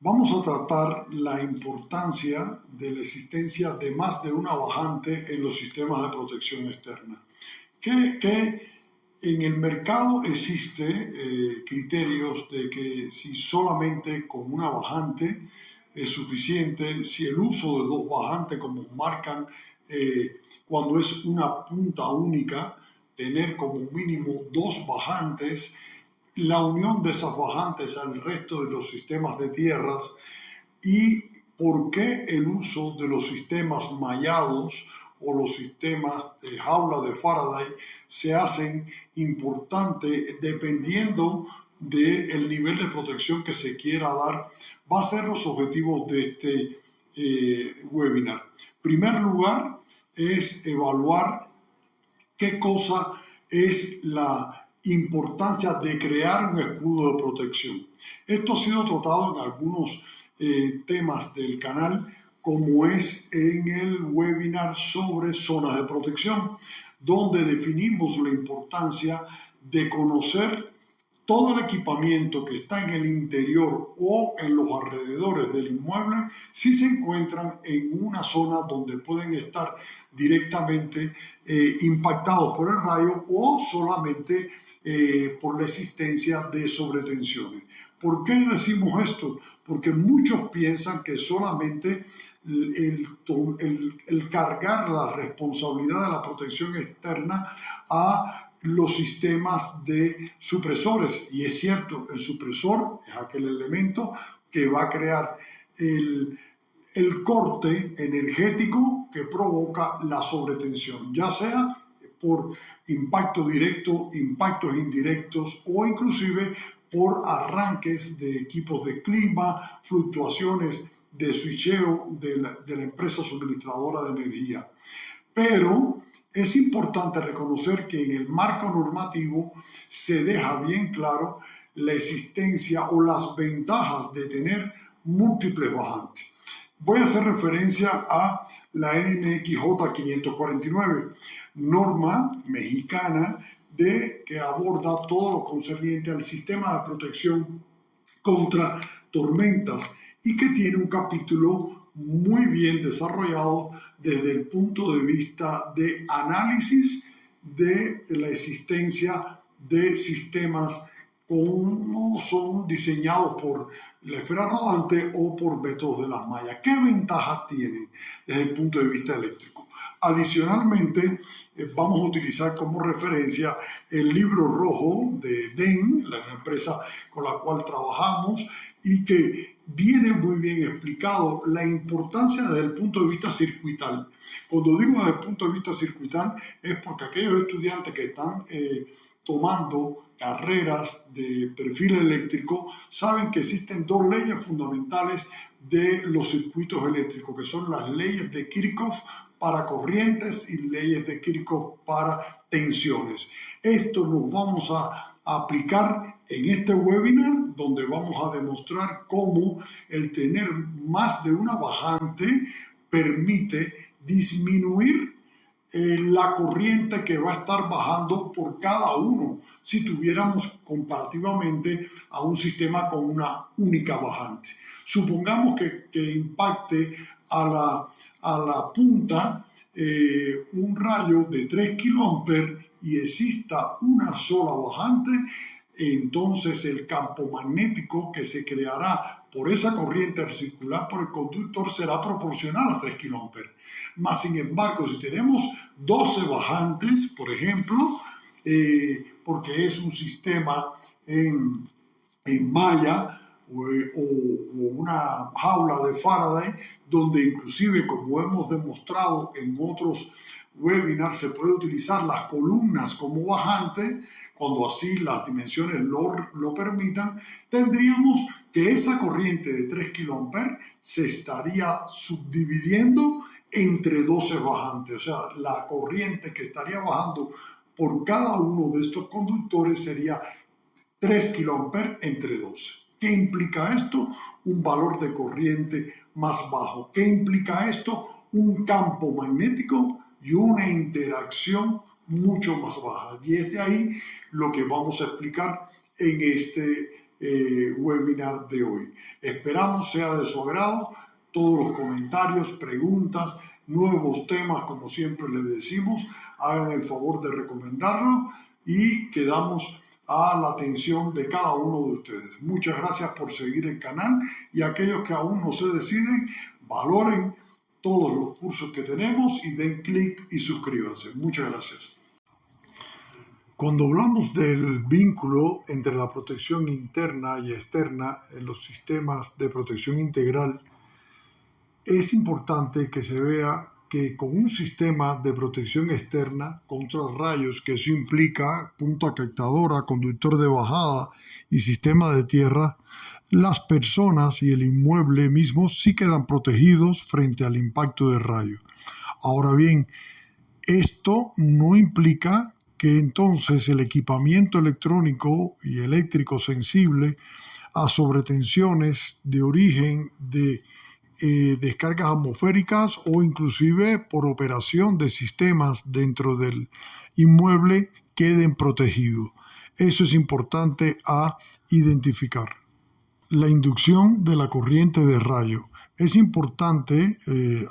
Vamos a tratar la importancia de la existencia de más de una bajante en los sistemas de protección externa. Que en el mercado existe criterios de que si solamente con una bajante es suficiente, si el uso de dos bajantes como marcan cuando es una punta única, tener como mínimo dos bajantes, la unión de esas bajantes al resto de los sistemas de tierras y por qué el uso de los sistemas mallados o los sistemas de jaula de Faraday se hacen importantes dependiendo del nivel de protección que se quiera dar, va a ser los objetivos de este webinar. En primer lugar, es evaluar qué cosa es la importancia de crear un escudo de protección. Esto ha sido tratado en algunos temas del canal, como es en el webinar sobre zonas de protección, donde definimos la importancia de conocer todo el equipamiento que está en el interior o en los alrededores del inmueble si se encuentran en una zona donde pueden estar directamente impactados por el rayo o solamente por la existencia de sobretensiones. ¿Por qué decimos esto? Porque muchos piensan que solamente el cargar la responsabilidad de la protección externa a los sistemas de supresores. Y es cierto, el supresor es aquel elemento que va a crear el corte energético que provoca la sobretensión, ya sea por impacto directo, impactos indirectos o inclusive por arranques de equipos de clima, fluctuaciones de switcheo de la empresa suministradora de energía. Pero es importante reconocer que en el marco normativo se deja bien claro la existencia o las ventajas de tener múltiples bajantes. Voy a hacer referencia a la NMXJ 549, norma mexicana que aborda todo lo concerniente al sistema de protección contra tormentas y que tiene un capítulo muy bien desarrollado desde el punto de vista de análisis de la existencia de sistemas como son diseñados por la esfera rodante o por métodos de las mallas. ¿Qué ventajas tienen desde el punto de vista eléctrico? Adicionalmente, vamos a utilizar como referencia el libro rojo de DEN, la empresa con la cual trabajamos, y que viene muy bien explicado la importancia desde el punto de vista circuital. Cuando digo desde el punto de vista circuital es porque aquellos estudiantes que están tomando carreras de perfil eléctrico saben que existen dos leyes fundamentales de los circuitos eléctricos, que son las leyes de Kirchhoff para corrientes y leyes de Kirchhoff para tensiones. Esto nos vamos a aplicar en este webinar, donde vamos a demostrar cómo el tener más de una bajante permite disminuir la corriente que va a estar bajando por cada uno si tuviéramos comparativamente a un sistema con una única bajante. Supongamos que impacte a la punta un rayo de 3 kA y exista una sola bajante, entonces el campo magnético que se creará por esa corriente al circular por el conductor será proporcional a 3 kA. Mas, sin embargo, si tenemos 12 bajantes, por ejemplo, porque es un sistema en malla o una jaula de Faraday, donde inclusive, como hemos demostrado en otros webinars, se puede utilizar las columnas como bajante, cuando así las dimensiones lo permitan, tendríamos que esa corriente de 3 kA se estaría subdividiendo entre 12 bajantes. O sea, la corriente que estaría bajando por cada uno de estos conductores sería 3 kA entre 12. ¿Qué implica esto? Un valor de corriente más bajo. ¿Qué implica esto? Un campo magnético y una interacción mucho más baja. Y es de ahí lo que vamos a explicar en este webinar de hoy. Esperamos sea de su agrado. Todos los comentarios, preguntas, nuevos temas, como siempre les decimos, hagan el favor de recomendarlo y quedamos a la atención de cada uno de ustedes. Muchas gracias por seguir el canal y aquellos que aún no se deciden, valoren todos los cursos que tenemos y den clic y suscríbanse. Muchas gracias. Cuando hablamos del vínculo entre la protección interna y externa en los sistemas de protección integral, es importante que se vea que con un sistema de protección externa contra rayos, que eso implica punta captadora, conductor de bajada y sistema de tierra, las personas y el inmueble mismo sí quedan protegidos frente al impacto de rayos. Ahora bien, esto no implica que entonces el equipamiento electrónico y eléctrico sensible a sobretensiones de origen de descargas atmosféricas o inclusive por operación de sistemas dentro del inmueble queden protegidos. Eso es importante a identificar. La inducción de la corriente de rayo. Es importante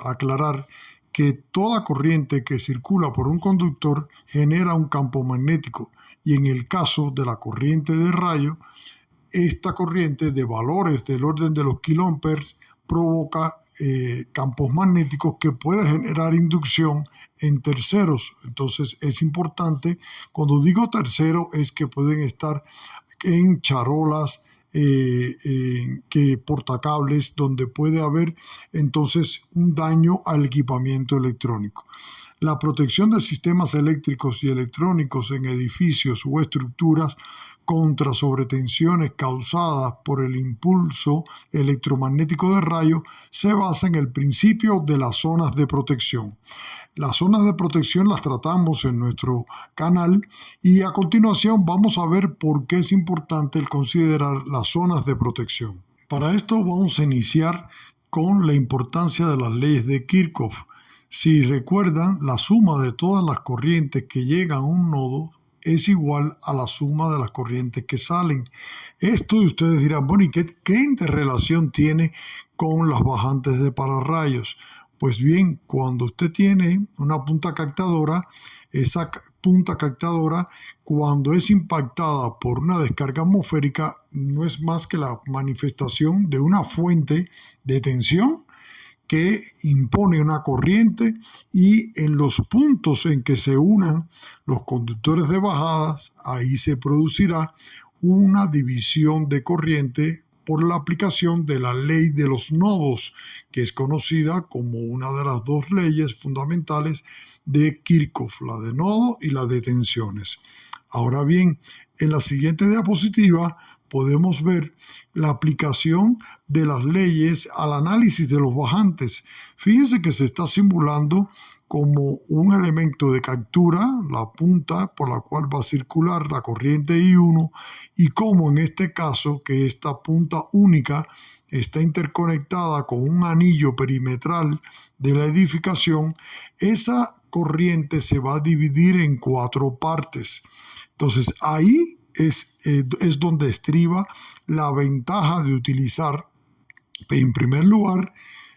aclarar que toda corriente que circula por un conductor genera un campo magnético y en el caso de la corriente de rayo, esta corriente de valores del orden de los kilóamperes provoca campos magnéticos que pueden generar inducción en terceros. Entonces es importante, cuando digo tercero, es que pueden estar en charolas, que portacables, donde puede haber entonces un daño al equipamiento electrónico. La protección de sistemas eléctricos y electrónicos en edificios o estructuras contra sobretensiones causadas por el impulso electromagnético de rayos se basa en el principio de las zonas de protección. Las zonas de protección las tratamos en nuestro canal y a continuación vamos a ver por qué es importante el considerar las zonas de protección. Para esto vamos a iniciar con la importancia de las leyes de Kirchhoff. Si recuerdan, la suma de todas las corrientes que llegan a un nodo es igual a la suma de las corrientes que salen. Esto ustedes dirán, bueno, ¿y qué interrelación tiene con las bajantes de pararrayos? Pues bien, cuando usted tiene una punta captadora, esa punta captadora, cuando es impactada por una descarga atmosférica, no es más que la manifestación de una fuente de tensión que impone una corriente y en los puntos en que se unan los conductores de bajadas, ahí se producirá una división de corriente por la aplicación de la ley de los nodos, que es conocida como una de las dos leyes fundamentales de Kirchhoff, la de nodo y la de tensiones. Ahora bien, en la siguiente diapositiva podemos ver la aplicación de las leyes al análisis de los bajantes. Fíjense que se está simulando como un elemento de captura, la punta por la cual va a circular la corriente I1 y como en este caso que esta punta única está interconectada con un anillo perimetral de la edificación, esa corriente se va a dividir en 4 partes. Entonces ahí es donde estriba la ventaja de utilizar, en primer lugar,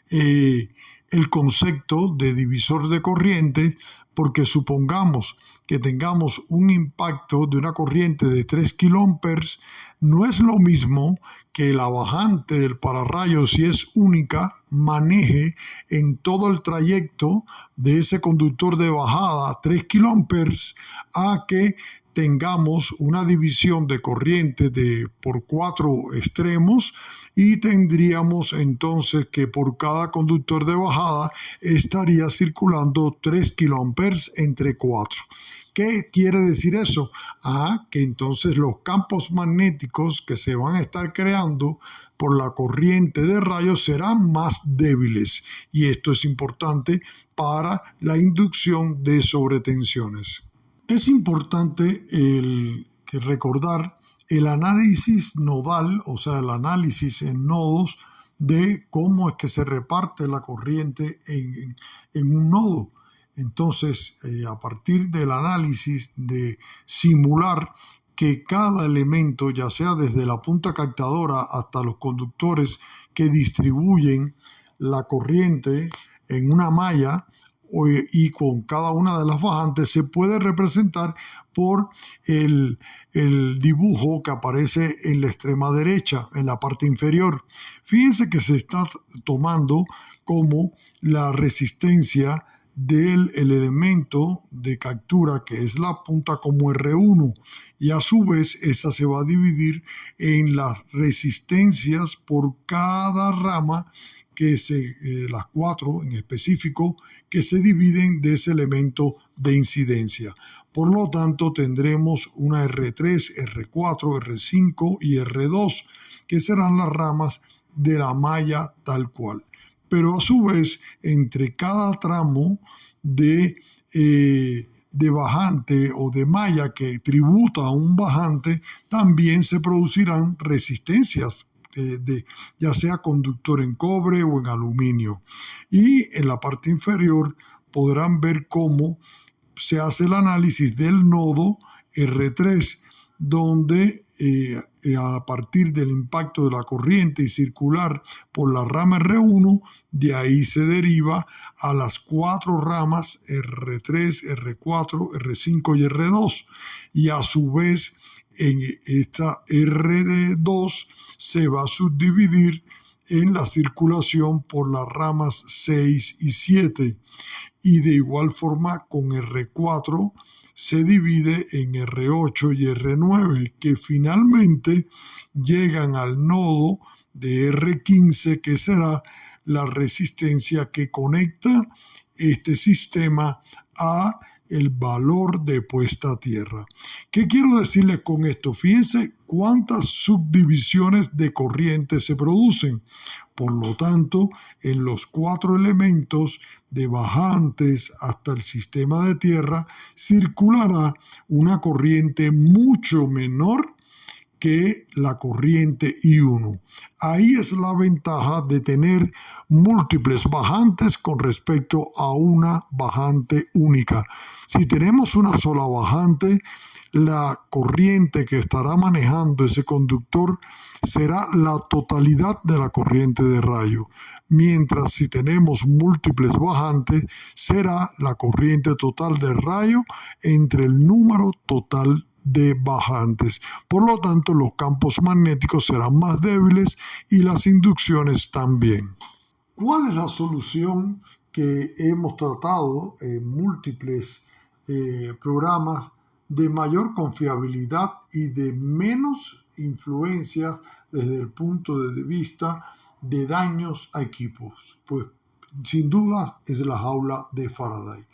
el concepto de divisor de corriente, porque supongamos que tengamos un impacto de una corriente de 3 kilóamperes, no es lo mismo que la bajante del pararrayos, si es única, maneje en todo el trayecto de ese conductor de bajada 3 kilóamperes a que tengamos una división de corriente por 4 extremos y tendríamos entonces que por cada conductor de bajada estaría circulando 3 kilóamperes entre 4. ¿Qué quiere decir eso? Que entonces los campos magnéticos que se van a estar creando por la corriente de rayos serán más débiles y esto es importante para la inducción de sobretensiones. Es importante recordar el análisis nodal, o sea, el análisis en nodos de cómo es que se reparte la corriente en un nodo. Entonces, a partir del análisis de simular que cada elemento, ya sea desde la punta captadora hasta los conductores que distribuyen la corriente en una malla y con cada una de las bajantes, se puede representar por el dibujo que aparece en la extrema derecha, en la parte inferior. Fíjense que se está tomando como la resistencia del elemento de captura, que es la punta, como R1, y a su vez esa se va a dividir en las resistencias por cada rama, las 4 en específico, que se dividen de ese elemento de incidencia. Por lo tanto, tendremos una R3, R4, R5 y R2, que serán las ramas de la malla tal cual. Pero a su vez, entre cada tramo de bajante o de malla que tributa a un bajante, también se producirán resistencias, ya sea conductor en cobre o en aluminio. Y en la parte inferior podrán ver cómo se hace el análisis del nodo R3, donde a partir del impacto de la corriente y circular por la rama R1, de ahí se deriva a las 4 ramas R3, R4, R5 y R2. Y a su vez, en esta R2 se va a subdividir en la circulación por las ramas 6 y 7. Y de igual forma con R4 se divide en R8 y R9, que finalmente llegan al nodo de R15, que será la resistencia que conecta este sistema a el valor de puesta a tierra. ¿Qué quiero decirles con esto? Fíjense cuántas subdivisiones de corriente se producen. Por lo tanto, en los 4 elementos, de bajantes hasta el sistema de tierra, circulará una corriente mucho menor que la corriente I1. Ahí es la ventaja de tener múltiples bajantes con respecto a una bajante única. Si tenemos una sola bajante, la corriente que estará manejando ese conductor será la totalidad de la corriente de rayo, mientras si tenemos múltiples bajantes, será la corriente total de rayo entre el número total de bajantes. Por lo tanto, los campos magnéticos serán más débiles y las inducciones también. ¿Cuál es la solución que hemos tratado en múltiples programas de mayor confiabilidad y de menos influencias desde el punto de vista de daños a equipos? Pues sin duda es la jaula de Faraday.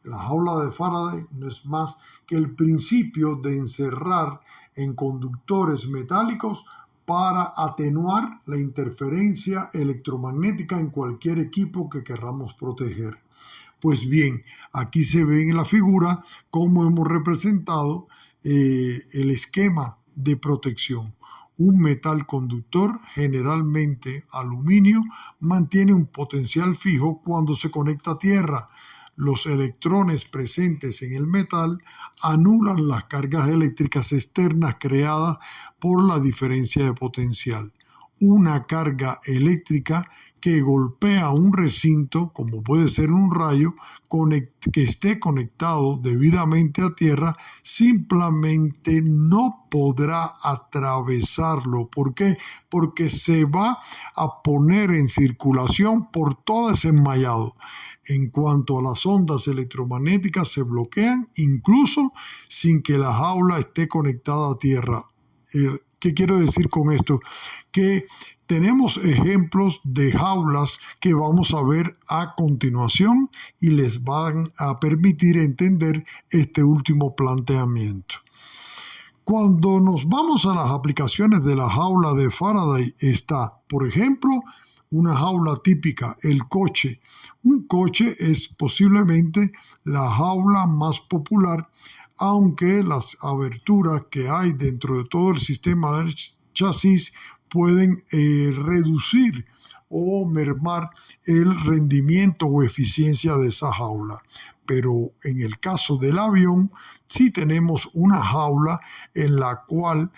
La jaula de Faraday no es más que el principio de encerrar en conductores metálicos para atenuar la interferencia electromagnética en cualquier equipo que queramos proteger. Pues bien, aquí se ve en la figura cómo hemos representado el esquema de protección. Un metal conductor, generalmente aluminio, mantiene un potencial fijo cuando se conecta a tierra. Los electrones presentes en el metal anulan las cargas eléctricas externas creadas por la diferencia de potencial. Una carga eléctrica que golpea un recinto, como puede ser un rayo, que esté conectado debidamente a tierra, simplemente no podrá atravesarlo. ¿Por qué? Porque se va a poner en circulación por todo ese enmallado. En cuanto a las ondas electromagnéticas, se bloquean incluso sin que la jaula esté conectada a tierra. ¿Qué quiero decir con esto? Que tenemos ejemplos de jaulas que vamos a ver a continuación y les van a permitir entender este último planteamiento. Cuando nos vamos a las aplicaciones de la jaula de Faraday está, por ejemplo, una jaula típica, el coche. Un coche es posiblemente la jaula más popular, aunque las aberturas que hay dentro de todo el sistema del chasis pueden reducir o mermar el rendimiento o eficiencia de esa jaula. pero en el caso del avión sí tenemos una jaula en la cual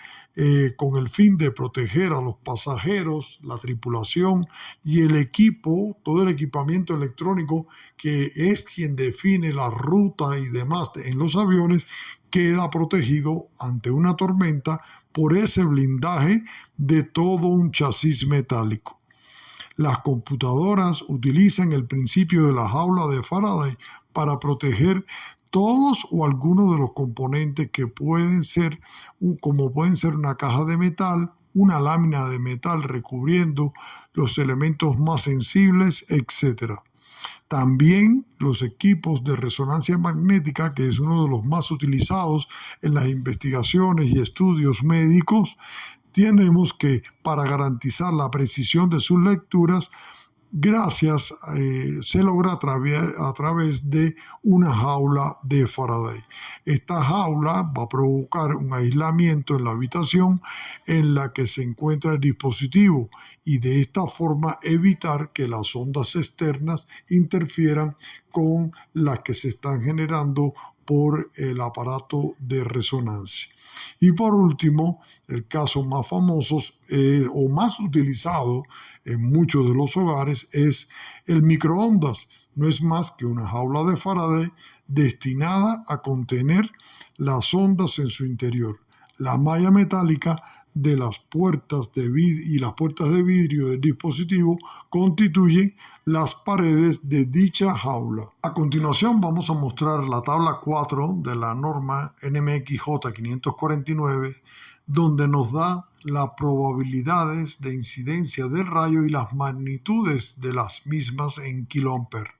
con el fin de proteger a los pasajeros, la tripulación y el equipo, todo el equipamiento electrónico que es quien define la ruta y demás en los aviones, queda protegido ante una tormenta por ese blindaje de todo un chasis metálico. Las computadoras utilizan el principio de la jaula de Faraday para proteger todos o algunos de los componentes que pueden ser, como pueden ser una caja de metal, una lámina de metal recubriendo los elementos más sensibles, etc. También los equipos de resonancia magnética, que es uno de los más utilizados en las investigaciones y estudios médicos, tenemos que, para garantizar la precisión de sus lecturas, se logra a través de una jaula de Faraday. Esta jaula va a provocar un aislamiento en la habitación en la que se encuentra el dispositivo y de esta forma evitar que las ondas externas interfieran con las que se están generando por el aparato de resonancia. Y por último, el caso más famoso o más utilizado en muchos de los hogares es el microondas. No es más que una jaula de Faraday destinada a contener las ondas en su interior. La malla metálica de las puertas de vidrio y las puertas de vidrio del dispositivo constituyen las paredes de dicha jaula. A continuación vamos a mostrar la tabla 4 de la norma NMXJ 549, donde nos da las probabilidades de incidencia del rayo y las magnitudes de las mismas en kiloamperes.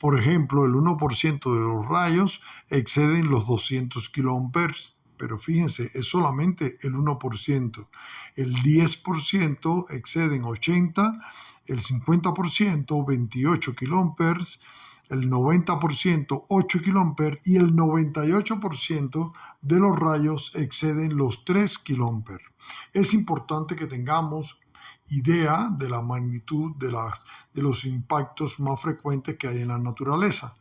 Por ejemplo, el 1% de los rayos exceden los 200 kiloamperes. Pero fíjense, es solamente el 1%. El 10% exceden 80, el 50% 28 kiloamperes, el 90% 8 kiloamperes y el 98% de los rayos exceden los 3 kiloamperes. Es importante que tengamos idea de la magnitud de los impactos más frecuentes que hay en la naturaleza.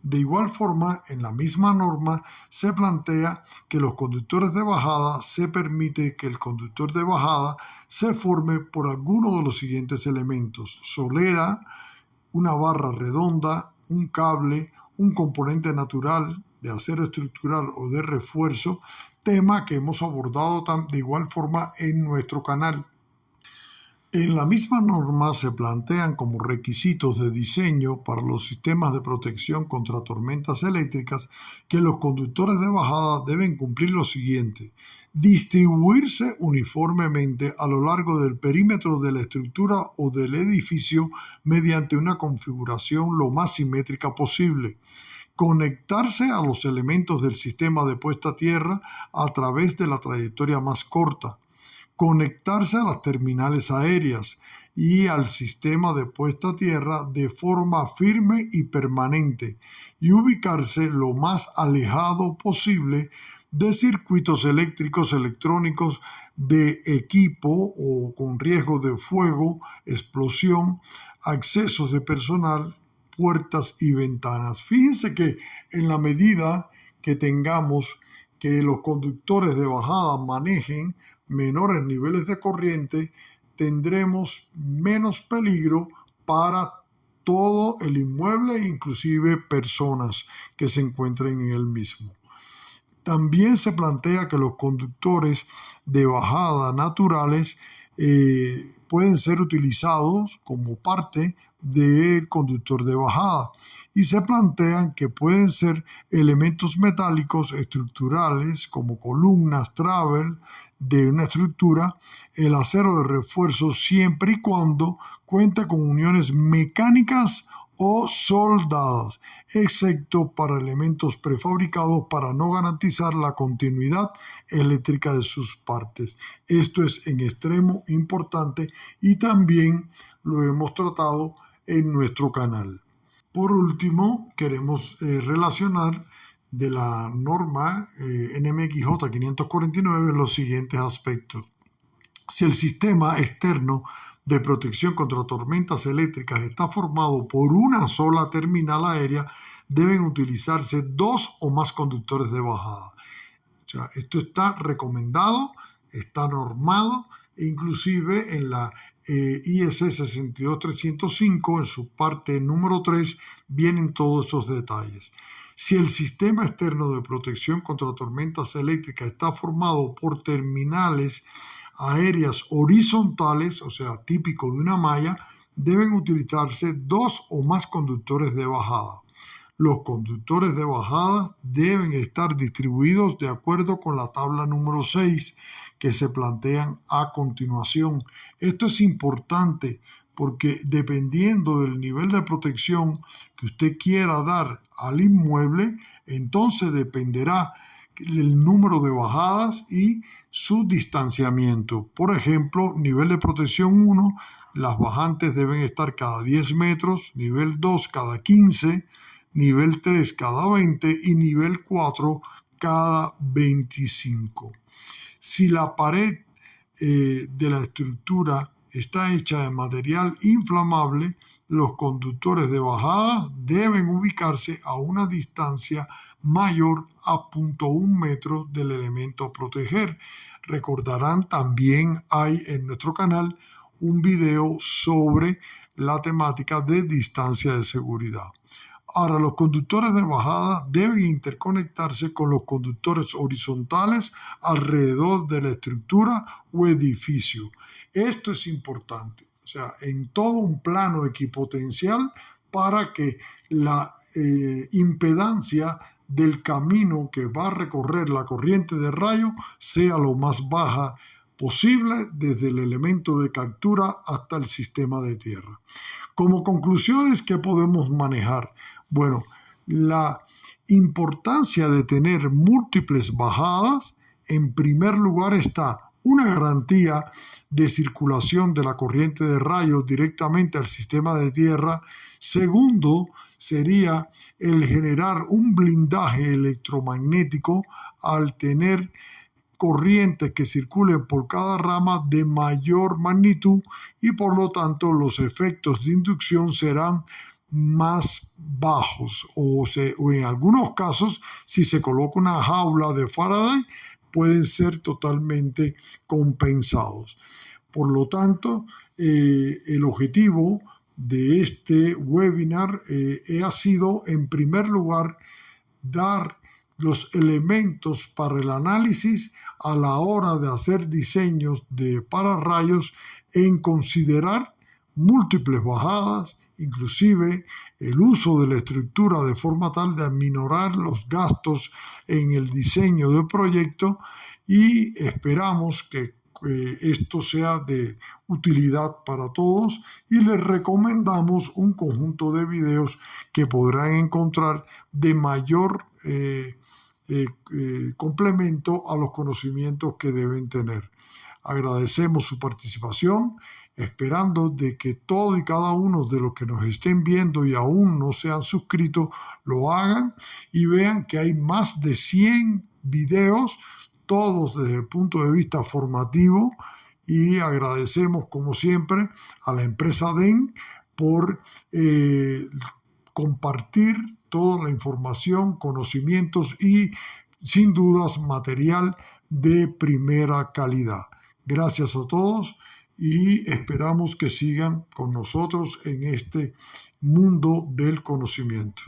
De igual forma, en la misma norma se plantea que los conductores de bajada se permite que el conductor de bajada se forme por alguno de los siguientes elementos: solera, una barra redonda, un cable, un componente natural de acero estructural o de refuerzo, tema que hemos abordado de igual forma en nuestro canal. En la misma norma se plantean como requisitos de diseño para los sistemas de protección contra tormentas eléctricas que los conductores de bajada deben cumplir lo siguiente: distribuirse uniformemente a lo largo del perímetro de la estructura o del edificio mediante una configuración lo más simétrica posible, conectarse a los elementos del sistema de puesta a tierra a través de la trayectoria más corta, conectarse a las terminales aéreas y al sistema de puesta a tierra de forma firme y permanente y ubicarse lo más alejado posible de circuitos eléctricos, electrónicos, de equipo o con riesgo de fuego, explosión, accesos de personal, puertas y ventanas. Fíjense que en la medida que tengamos que los conductores de bajada manejen menores niveles de corriente, tendremos menos peligro para todo el inmueble e inclusive personas que se encuentren en el mismo. También se plantea que los conductores de bajada naturales pueden ser utilizados como parte del conductor de bajada y se plantean que pueden ser elementos metálicos estructurales como columnas, travel de una estructura, el acero de refuerzo siempre y cuando cuente con uniones mecánicas o soldadas, excepto para elementos prefabricados para no garantizar la continuidad eléctrica de sus partes. Esto es en extremo importante y también lo hemos tratado en nuestro canal. Por último, queremos relacionar de la norma NMXJ 549 los siguientes aspectos. Si el sistema externo de protección contra tormentas eléctricas está formado por una sola terminal aérea, deben utilizarse 2 o más conductores de bajada. O sea, esto está recomendado, está normado, e inclusive en la IS 62305, en su parte número 3, vienen todos esos detalles. Si el sistema externo de protección contra tormentas eléctricas está formado por terminales aéreas horizontales, o sea, típico de una malla, deben utilizarse 2 o más conductores de bajada. Los conductores de bajada deben estar distribuidos de acuerdo con la tabla número 6 que se plantean a continuación. Esto es importante porque dependiendo del nivel de protección que usted quiera dar al inmueble, entonces dependerá el número de bajadas y su distanciamiento. Por ejemplo, nivel de protección 1, las bajantes deben estar cada 10 metros, nivel 2 cada 15, nivel 3 cada 20 y nivel 4 cada 25. Si la pared de la estructura está hecha de material inflamable, los conductores de bajada deben ubicarse a una distancia mayor a 0.1 metro del elemento a proteger. Recordarán, también hay en nuestro canal un video sobre la temática de distancia de seguridad. Ahora, los conductores de bajada deben interconectarse con los conductores horizontales alrededor de la estructura o edificio. Esto es importante, o sea, en todo un plano equipotencial para que la impedancia del camino que va a recorrer la corriente de rayo sea lo más baja posible desde el elemento de captura hasta el sistema de tierra. Como conclusiones, ¿qué podemos manejar? Bueno, la importancia de tener múltiples bajadas, en primer lugar está una garantía de circulación de la corriente de rayos directamente al sistema de tierra. Segundo, sería el generar un blindaje electromagnético al tener corrientes que circulen por cada rama de mayor magnitud y por lo tanto los efectos de inducción serán más bajos o en algunos casos, si se coloca una jaula de Faraday, pueden ser totalmente compensados. Por lo tanto, el objetivo de este webinar ha sido, en primer lugar, dar los elementos para el análisis a la hora de hacer diseños de pararrayos, en considerar múltiples bajadas, inclusive el uso de la estructura de forma tal de aminorar los gastos en el diseño del proyecto, y esperamos que esto sea de utilidad para todos, y les recomendamos un conjunto de videos que podrán encontrar de mayor complemento a los conocimientos que deben tener. Agradecemos su participación, esperando de que todo y cada uno de los que nos estén viendo y aún no se han suscrito lo hagan y vean que hay más de 100 videos, todos desde el punto de vista formativo, y agradecemos como siempre a la empresa DEN por compartir toda la información, conocimientos y sin dudas material de primera calidad. Gracias a todos y esperamos que sigan con nosotros en este mundo del conocimiento.